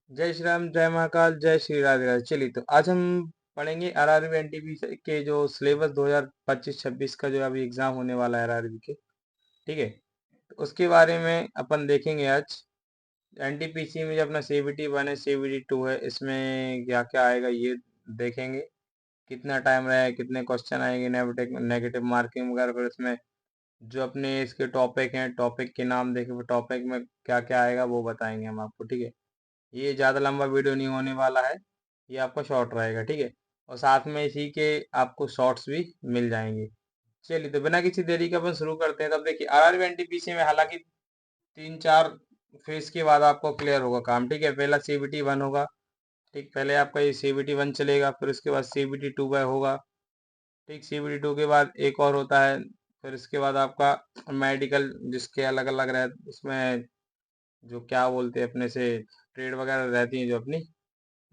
जय श्री राम, जय महाकाल, जय श्री राधे राधे। चलिए, तो आज हम पढ़ेंगे आरआरबी एनटीपीसी के जो सिलेबस 2025-26 का जो अभी एग्जाम होने वाला है आरआरबी के। ठीक है, तो उसके बारे में अपन देखेंगे आज। एनटीपीसी में जो अपना सीबीटी 1 है, सीबीटी 2 है, इसमें क्या क्या आएगा ये देखेंगे। कितना टाइम रहेगा, कितने क्वेश्चन आएंगे, नेगेटिव नेगेटिव मार्किंग वगैरह। फिर इसमें जो अपने इसके टॉपिक हैं, टॉपिक के नाम देखें, टॉपिक में क्या क्या आएगा वो बताएंगे हम आपको। ठीक है, ये ज़्यादा लंबा वीडियो नहीं होने वाला है, ये आपका शॉर्ट रहेगा। ठीक है, और साथ में इसी के आपको शॉर्ट्स भी मिल जाएंगे। चलिए, तो बिना किसी देरी के अपन शुरू करते हैं। तब देखिए, आरआरबी एनटीपीसी में हालांकि 3-4 फेज के बाद आपको क्लियर होगा काम। ठीक है, पहला सीबीटी 1 होगा। ठीक, पहले आपका ये सीबीटी 1 चलेगा, फिर उसके बाद सीबीटी 2 होगा। ठीक, सीबीटी 2 के बाद एक और होता है। फिर इसके बाद आपका मेडिकल, जिसके अलग अलग रह उसमें जो क्या बोलते हैं अपने से ट्रेड वगैरह रहती हैं जो अपनी,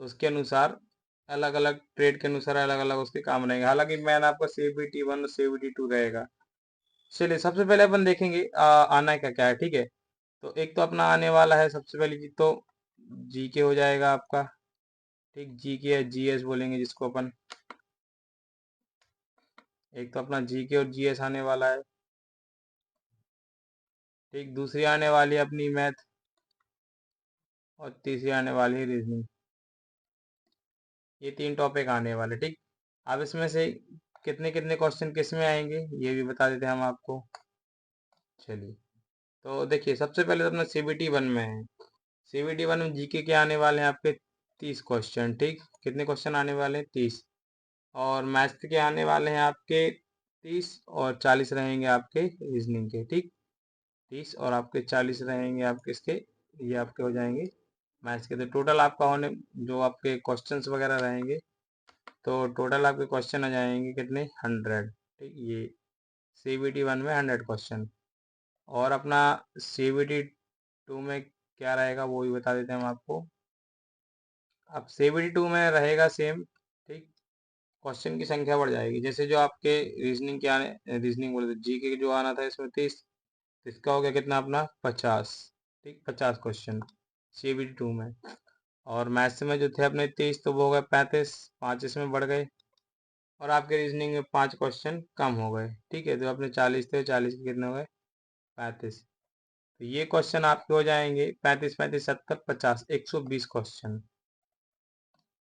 उसके अनुसार अलग अलग ट्रेड के अनुसार अलग अलग उसके काम रहेंगे। हालांकि मैन आपका सीबीटी 1 और सीबीटी 2 रहेगा। चलिए, सबसे पहले अपन देखेंगे आना क्या क्या है। ठीक है, तो एक तो अपना आने वाला है सबसे पहली चीज तो जीके हो जाएगा आपका। ठीक, जीके या जीएस बोलेंगे जिसको अपन। एक तो अपना जीके और जीएस आने वाला है। ठीक, दूसरी आने वाली है अपनी मैथ, और तीसरी आने वाली है रीजनिंग। ये 3 टॉपिक आने वाले। ठीक, अब इसमें से कितने कितने क्वेश्चन किस में आएंगे ये भी बता देते हैं हम आपको। चलिए, तो देखिए, सबसे पहले तो अपना सीबीटी 1 में है। सीबीटी 1 में जीके के आने वाले हैं आपके 30 क्वेश्चन। ठीक, कितने क्वेश्चन आने वाले हैं? 30। और मैथ्स के आने वाले हैं आपके 30, और 40 रहेंगे आपके रीजनिंग के। ठीक, 30 और आपके 40 रहेंगे आपके इसके, ये आपके हो जाएंगे मैथ्स के। तो टोटल आपका होने जो आपके क्वेश्चंस वगैरह रहेंगे, तो टोटल आपके क्वेश्चन आ जाएंगे कितने? 100। ठीक, ये सीबीटी 1 में 100 क्वेश्चन। और अपना सीबीटी 2 में क्या रहेगा वो भी बता देते हैं हम आपको। अब सीबीटी 2 में रहेगा सेम। ठीक, क्वेश्चन की संख्या बढ़ जाएगी। जैसे जो आपके रीजनिंग के आने, रीजनिंग बोले जी के जो आना था इसमें 30, इसका हो गया कितना अपना 50। ठीक, 50 क्वेश्चन सीबीटी 2 में। और मैथ्स में जो थे अपने 30, तो वो हो गए 35, 5 इसमें बढ़ गए। और आपके रीजनिंग में 5 क्वेश्चन कम हो गए। ठीक है, तो अपने 40 थे, 40 के कितने हो गए? 35। तो ये क्वेश्चन आपके हो जाएंगे 35 35 70 50, 120 क्वेश्चन।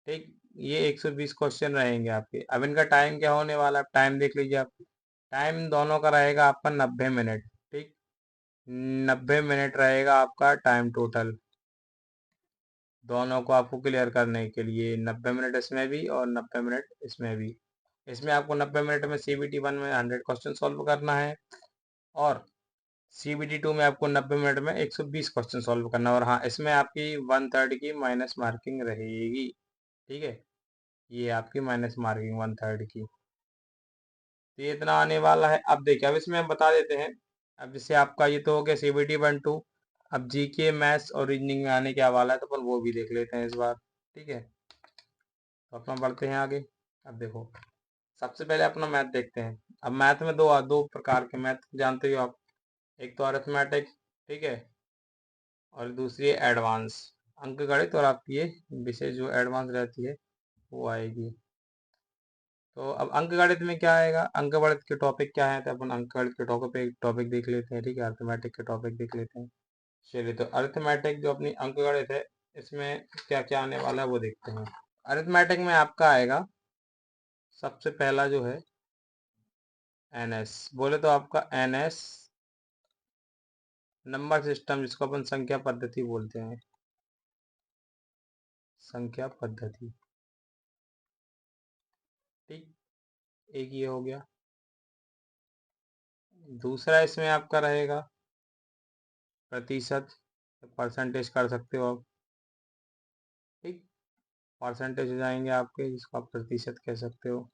ठीक, ये 120 क्वेश्चन रहेंगे आपके। अब इनका टाइम क्या होने वाला है, टाइम देख लीजिए आप। टाइम दोनों का रहेगा आपका 90 मिनट। ठीक, 90 मिनट रहेगा आपका टाइम टोटल, दोनों को आपको क्लियर करने के लिए। 90 मिनट इसमें भी और 90 मिनट इसमें भी। इसमें आपको 90 मिनट में सीबीटी 1 में 100 क्वेश्चन सॉल्व करना है, और सीबीटी 2 में आपको 90 मिनट में 120 क्वेश्चन सॉल्व करना है। और हाँ, इसमें आपकी 1/3 की माइनस मार्किंग रहेगी। ठीक है, ये आपकी माइनस मार्किंग 1/3 की। तो ये इतना आने वाला है। अब देखिए, अब इसमें हम बता देते हैं। अब जैसे आपका ये तो हो गया सीबीटी 1 2। अब जीके, मैथ्स और रीजनिंग में आने क्या वाला है, तो अपन वो भी देख लेते हैं इस बार। ठीक है, तो अपना बढ़ते हैं आगे। अब देखो, सबसे पहले अपना मैथ देखते हैं। अब मैथ में दो दो प्रकार के मैथ जानते हो आप। एक तो अरिथमेटिक, ठीक है, और दूसरी है एडवांस अंक गणित। और आपकी ये विशेष जो एडवांस रहती है वो आएगी। तो अब अंक गणित में क्या आएगा, अंक गणित के टॉपिक क्या है, तो अपन अंक गणित के टॉपिक देख लेते हैं। ठीक है, अरिथमेटिक के टॉपिक देख लेते हैं। चलिए, तो अरिथमेटिक जो अपनी अंक गणित है, इसमें क्या क्या आने वाला है वो देखते हैं। अरिथमेटिक में आपका आएगा सबसे पहला जो है एनएस। बोले तो आपका एनएस नंबर सिस्टम, जिसको अपन संख्या पद्धति बोलते हैं। संख्या पद्धति। ठीक, एक ये हो गया। दूसरा इसमें आपका रहेगा प्रतिशत, परसेंटेज कर सकते हो आप। ठीक, परसेंटेज हो जाएंगे आपके, जिसको आप प्रतिशत कह सकते हो।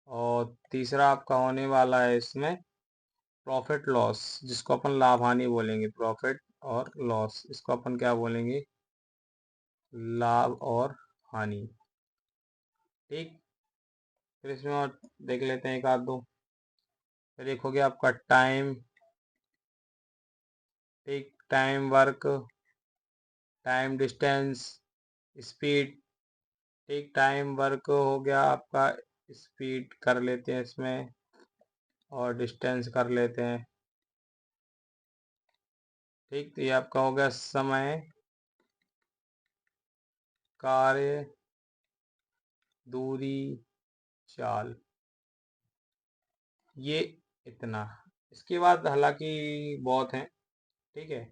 और तीसरा आपका होने वाला है इसमें प्रॉफिट लॉस, जिसको अपन लाभ हानि बोलेंगे। प्रॉफिट और लॉस, इसको अपन क्या बोलेंगे? लाभ और हानि। ठीक, फिर इसमें और देख लेते हैं एक आध दो। फिर एक हो गया आपका टाइम। ठीक, time work, time distance, speed. ठीक, टाइम वर्क हो गया आपका, स्पीड कर लेते हैं इसमें, और डिस्टेंस कर लेते हैं। ठीक, तो ये आपका हो गया समय, कार्य, दूरी, चाल। ये इतना। इसके बाद हालांकि बहुत है। ठीक है,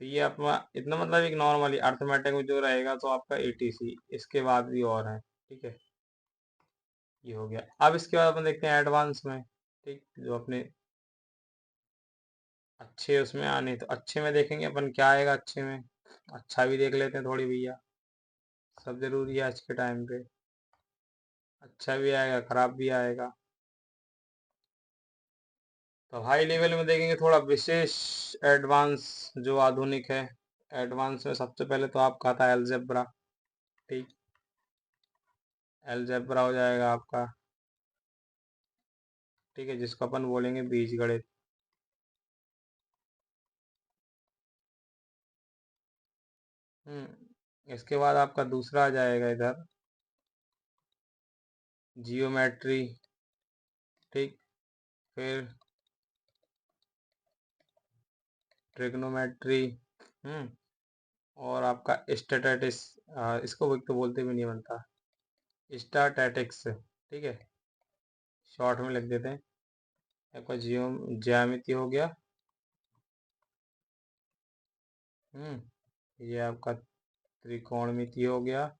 तो ये अपना इतना मतलब एक नॉर्मली अर्थमेटिक में जो रहेगा तो आपका एटीसी, इसके बाद भी और है। ठीक है, ये हो गया। अब इसके बाद अपन देखते हैं एडवांस में। ठीक, जो अपने अच्छे उसमें आने, तो अच्छे में देखेंगे अपन क्या आएगा अच्छे में। अच्छा भी देख लेते हैं थोड़ी भैया, सब जरूरी है आज के टाइम पे। अच्छा भी आएगा, खराब भी आएगा। तो हाई लेवल में देखेंगे थोड़ा विशेष, एडवांस, जो आधुनिक है। एडवांस में सबसे पहले तो आपका आता है अलजेब्रा। ठीक, अलजेब्रा हो जाएगा आपका। ठीक है, जिसको अपन बोलेंगे बीजगणित। इसके बाद आपका दूसरा आ जाएगा इधर जियोमेट्री। ठीक, फिर ट्रिग्नोमेट्री। हम्म और आपका स्टैटिस्टिक्स, इसको तो बोलते भी नहीं बनता, स्टैटिस्टिक्स। ठीक है, शॉर्ट में लिख देते हैं। आपका ज्यामिति हो गया। ये आपका त्रिकोणमिति हो गया।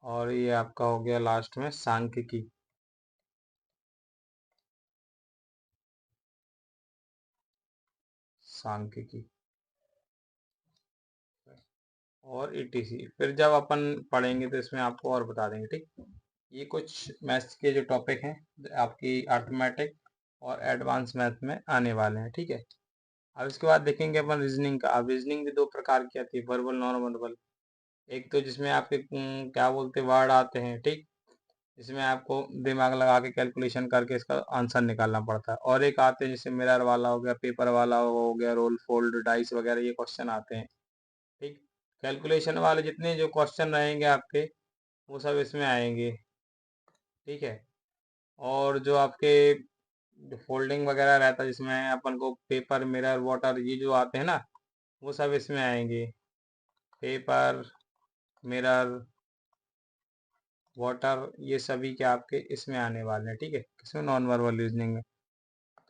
और ये आपका हो गया लास्ट में सांख्यिकी। सांख्यिकी और ईटीसी, फिर जब अपन पढ़ेंगे तो इसमें आपको और बता देंगे। ठीक, ये कुछ मैथ्स के जो टॉपिक हैं आपकी अर्थमेटिक और एडवांस मैथ में आने वाले हैं। ठीक है, अब इसके बाद देखेंगे अपन रीजनिंग का। अब रीजनिंग भी दो प्रकार की आती है, वर्बल, नॉन वर्बल। एक तो जिसमें आपके क्या बोलते हैं, वर्ड आते हैं। ठीक, इसमें आपको दिमाग लगा के कैलकुलेशन करके इसका आंसर निकालना पड़ता है। और एक आते हैं जैसे मिरर वाला हो गया, पेपर वाला हो गया, रोल फोल्ड डाइस वगैरह, ये क्वेश्चन आते हैं। ठीक, कैलकुलेशन वाले जितने जो क्वेश्चन रहेंगे आपके, वो सब इसमें आएंगे। ठीक है, और जो आपके जो फोल्डिंग वगैरह रहता है जिसमें अपन को पेपर, मिरर, वाटर, ये जो आते हैं ना, वो सब इसमें आएंगे। पेपर, मिरर, वाटर, ये सभी के आपके इसमें आने वाले हैं। ठीक है, किसमें, नॉन वर्बल रीजनिंग में।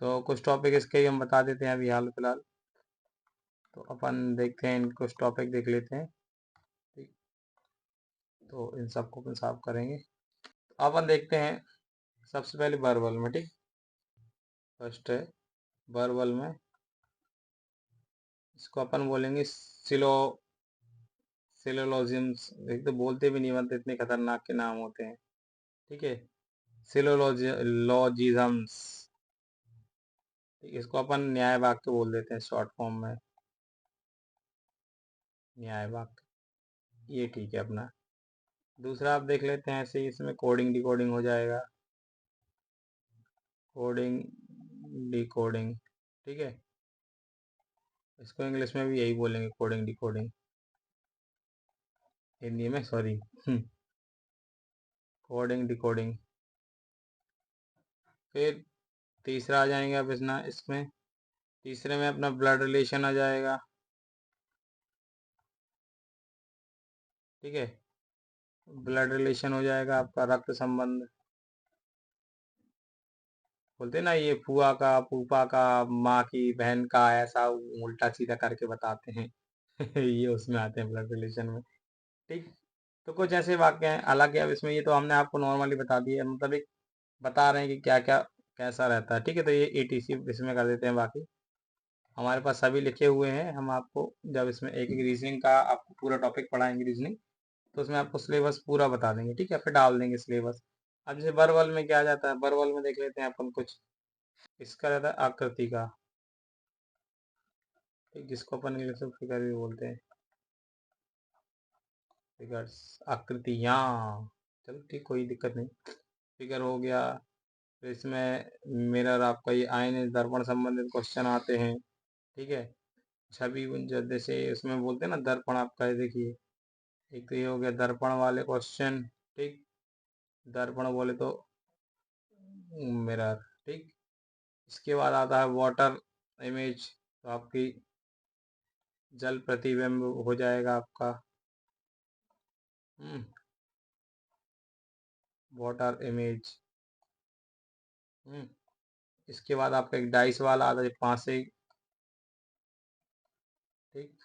तो कुछ टॉपिक इसके ही हम बता देते हैं अभी हाल फिलहाल। तो अपन देखते हैं, कुछ टॉपिक देख लेते हैं। ठीक, तो इन सबको अपन साफ करेंगे। तो अपन देखते हैं सबसे पहले वर्बल में। ठीक, फर्स्ट है वर्बल में, इसको अपन बोलेंगे सिलोलॉजिम्स। एक तो बोलते भी नहीं बनते, इतने खतरनाक के नाम होते हैं। ठीक है, सिलोलॉजिज्म्स। इसको अपन न्याय वाक्य बोल देते हैं शॉर्ट फॉर्म में, न्याय वाक्य। ये ठीक है अपना। दूसरा आप देख लेते हैं ऐसे ही, इसमें कोडिंग डिकोडिंग हो जाएगा। Coding decoding. ठीक है, इसको इंग्लिश में भी यही बोलेंगे, कोडिंग डिकोडिंग। हिंदी में सॉरी, कोडिंग डिकोडिंग। फिर तीसरा आ जाएंगे अब इसना इसमें, तीसरे में अपना ब्लड रिलेशन आ जाएगा। ठीक है, ब्लड रिलेशन हो जाएगा आपका, रक्त संबंध। बोलते हैं ना, ये फुआ का, फूफा का, माँ की बहन का, ऐसा उल्टा सीधा करके बताते हैं। ये उसमें आते हैं ब्लड रिलेशन में। ठीक, तो कुछ ऐसे वाक्य हैं। हालांकि अब इसमें ये तो हमने आपको नॉर्मली बता दिया है, मतलब एक बता रहे हैं कि क्या क्या कैसा रहता है। ठीक है, तो ये एटीसी इसमें कर देते हैं। बाकी हमारे पास सभी लिखे हुए हैं। हम आपको जब इसमें एक एक रीजनिंग का आपको पूरा टॉपिक पढ़ाएंगे रीजनिंग, तो उसमें आपको सिलेबस पूरा बता देंगे। ठीक है, फिर डाल देंगे सिलेबस। अब जैसे वर्बल में क्या आ जाता है, वर्बल में देख लेते हैं अपन कुछ। इसका रहता है आकृति का। ठीक, जिसको अपन इंग्लिश में फिगर भी बोलते हैं, फिगर्स, आकृतियाँ। चलो ठीक, कोई दिक्कत नहीं। फिगर हो गया। फिर इसमें मिरर आपका ये आईने दर्पण संबंधित क्वेश्चन आते हैं। ठीक है। छवि जैसे उसमें बोलते हैं ना दर्पण आपका, ये देखिए एक तो ये हो गया दर्पण वाले क्वेश्चन। ठीक। दर्पण बोले तो मिरर। ठीक। इसके बाद आता है वाटर इमेज, तो आपकी जल प्रतिबिंब हो जाएगा आपका। Water image. इसके बाद आपका एक डाइस वाला आता है 5 से। ठीक।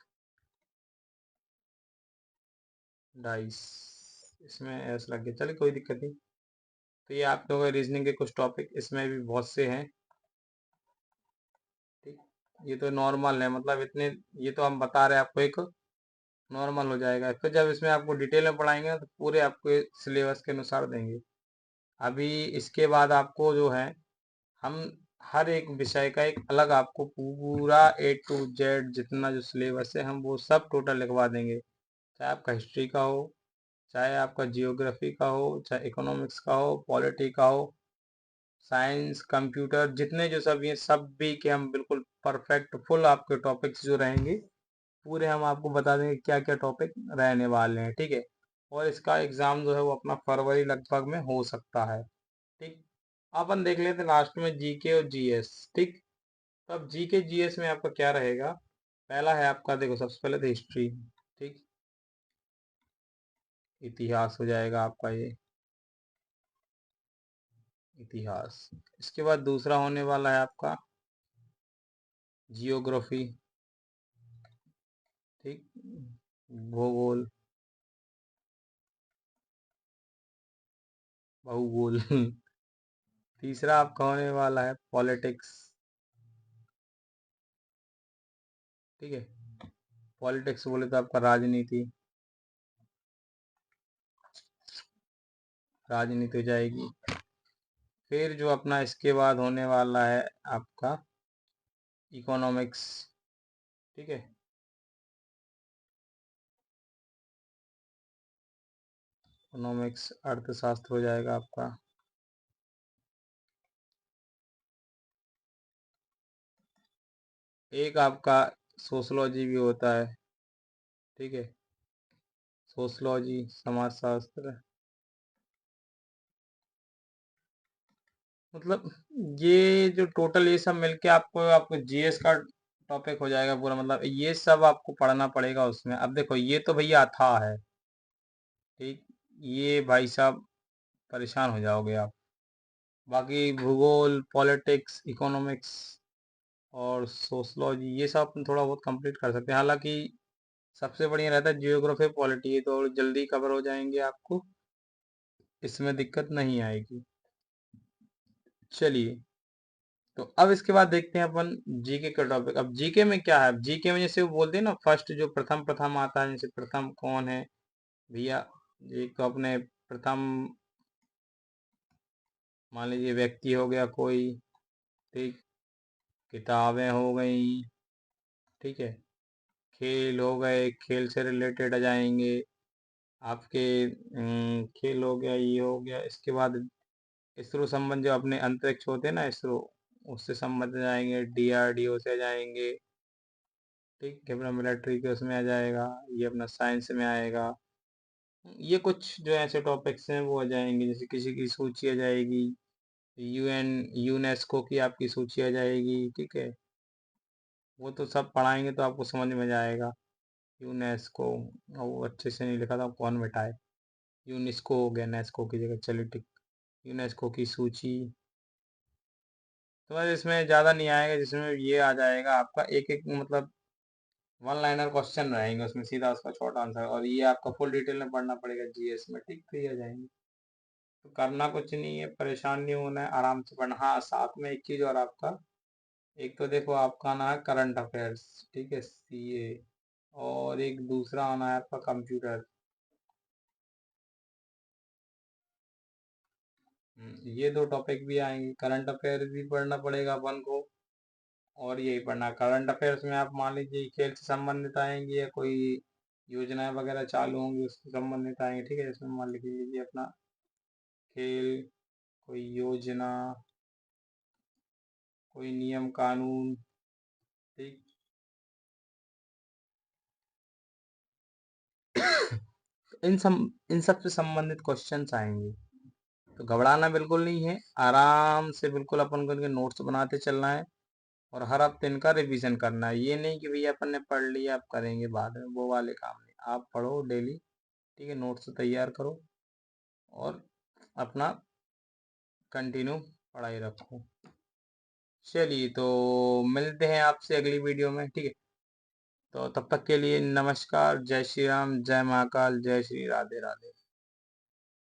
डाइस, इसमें ऐसा लग गया, चलिए कोई दिक्कत नहीं। तो ये आप लोगों के रीजनिंग के कुछ टॉपिक इसमें भी बहुत से हैं। ठीक। ये तो नॉर्मल है, मतलब इतने, ये तो हम बता रहे हैं आपको, एक नॉर्मल हो जाएगा। फिर जब इसमें आपको डिटेल में पढ़ाएंगे ना तो पूरे आपको सिलेबस के अनुसार देंगे। अभी इसके बाद आपको जो है, हम हर एक विषय का एक अलग आपको पूरा A to Z जितना जो सिलेबस है हम वो सब टोटल लिखवा देंगे। चाहे आपका हिस्ट्री का हो, चाहे आपका जियोग्राफी का हो, चाहे इकोनॉमिक्स का हो, पॉलिटी का हो, साइंस, कंप्यूटर, जितने जो सब ये सब भी के हम बिल्कुल परफेक्ट फुल आपके टॉपिक्स जो रहेंगे पूरे हम आपको बता देंगे क्या क्या टॉपिक रहने वाले हैं। ठीक है। और इसका एग्जाम जो है वो अपना फरवरी लगभग में हो सकता है। ठीक। अपन देख लेते हैं लास्ट में जीके और जीएस। ठीक। तो अब जीके जीएस में आपका क्या रहेगा? पहला है आपका, देखो सबसे पहले तो हिस्ट्री। ठीक। इतिहास हो जाएगा आपका ये, इतिहास। इसके बाद दूसरा होने वाला है आपका जियोग्राफी। ठीक। भूगोल, भूगोल। तीसरा आपका होने वाला है पॉलिटिक्स। ठीक है। पॉलिटिक्स बोले तो आपका राजनीति, राजनीति हो जाएगी। फिर जो अपना इसके बाद होने वाला है आपका इकोनॉमिक्स। ठीक है। इकोनॉमिक्स अर्थशास्त्र हो जाएगा आपका। एक आपका सोशलॉजी भी होता है। ठीक है। सोशलॉजी, समाजशास्त्र, मतलब ये जो टोटल ये सब मिलके आपको आपको जीएस का टॉपिक हो जाएगा पूरा, मतलब ये सब आपको पढ़ना पड़ेगा उसमें। अब देखो ये तो भैया अथाह है। ठीक। ये भाई साहब परेशान हो जाओगे आप। बाकी भूगोल, पॉलिटिक्स, इकोनॉमिक्स और सोशलॉजी ये सब अपन थोड़ा बहुत कंप्लीट कर सकते हैं। हालांकि सबसे बढ़िया रहता है जियोग्राफी, पॉलिटी, ये तो और जल्दी कवर हो जाएंगे आपको, इसमें दिक्कत नहीं आएगी। चलिए, तो अब इसके बाद देखते हैं अपन जीके का टॉपिक। अब जीके में क्या है? अब जीके में जैसे वो बोलते हैं ना, फर्स्ट जो प्रथम प्रथम आता है, जैसे प्रथम कौन है भैया? एक तो अपने प्रथम मान लीजिए व्यक्ति हो गया कोई। ठीक। किताबें हो गई। ठीक है। खेल हो गए, खेल से रिलेटेड आ जाएंगे आपके। खेल हो गया, ये हो गया। इसके बाद इसरो संबंध जो अपने अंतरिक्ष होते हैं ना, इसरो, उससे संबंध जाएंगे, डीआरडीओ से जाएंगे। ठीक है। अपना मिलिट्री के उसमें आ जाएगा, ये अपना साइंस में आएगा। ये कुछ जो ऐसे टॉपिक्स हैं वो आ जाएंगे, जैसे किसी की सूची आ जाएगी, यूएन यूनेस्को की आपकी सूची आ जाएगी। ठीक है। वो तो सब पढ़ाएंगे तो आपको समझ में जाएगा। यूनेस्को, वो अच्छे से नहीं लिखा था, कौन मिटाए। यूनेस्को हो गया नेस्को की जगह, चलिए ठीक। यूनेस्को की सूची। तो बस इसमें ज़्यादा नहीं आएगा, जिसमें ये आ जाएगा आपका एक एक, मतलब वन लाइनर क्वेश्चन रहेंगे उसमें, सीधा उसका शॉर्ट आंसर, और ये आपका फुल डिटेल में पढ़ना पड़ेगा जीएस में। ठीक। तो ये आ जाएंगे। तो करना कुछ नहीं है, परेशान नहीं होना है, आराम से पढ़ना। हाँ, साथ में एक चीज़ और आपका, एक तो देखो आपका आना है करंट अफेयर्स। ठीक है, सीए। और एक दूसरा आना है आपका कंप्यूटर। ये दो टॉपिक भी आएंगे। करंट अफेयर भी पढ़ना पड़ेगा अपन को, और यही पढ़ना। करंट अफेयर्स में आप मान लीजिए खेल से संबंधित आएंगे, या कोई योजनाएं वगैरह चालू होंगी उससे संबंधित आएंगे। ठीक है। इसमें मान लीजिए अपना खेल, कोई योजना, कोई नियम कानून, ठीक। इन सब से संबंधित क्वेश्चंस आएंगे, तो घबराना बिल्कुल नहीं है। आराम से बिल्कुल अपन को इनके नोट्स बनाते चलना है और हर हफ्ते इनका रिवीजन करना है। ये नहीं कि भैया अपन ने पढ़ लिया अब करेंगे बाद में, वो वाले काम नहीं। आप पढ़ो डेली, ठीक है, नोट्स तैयार करो और अपना कंटिन्यू पढ़ाई रखो। चलिए, तो मिलते हैं आपसे अगली वीडियो में, ठीक है। तो तब तक के लिए नमस्कार, जय श्री राम, जय महाकाल, जय श्री राधे राधे।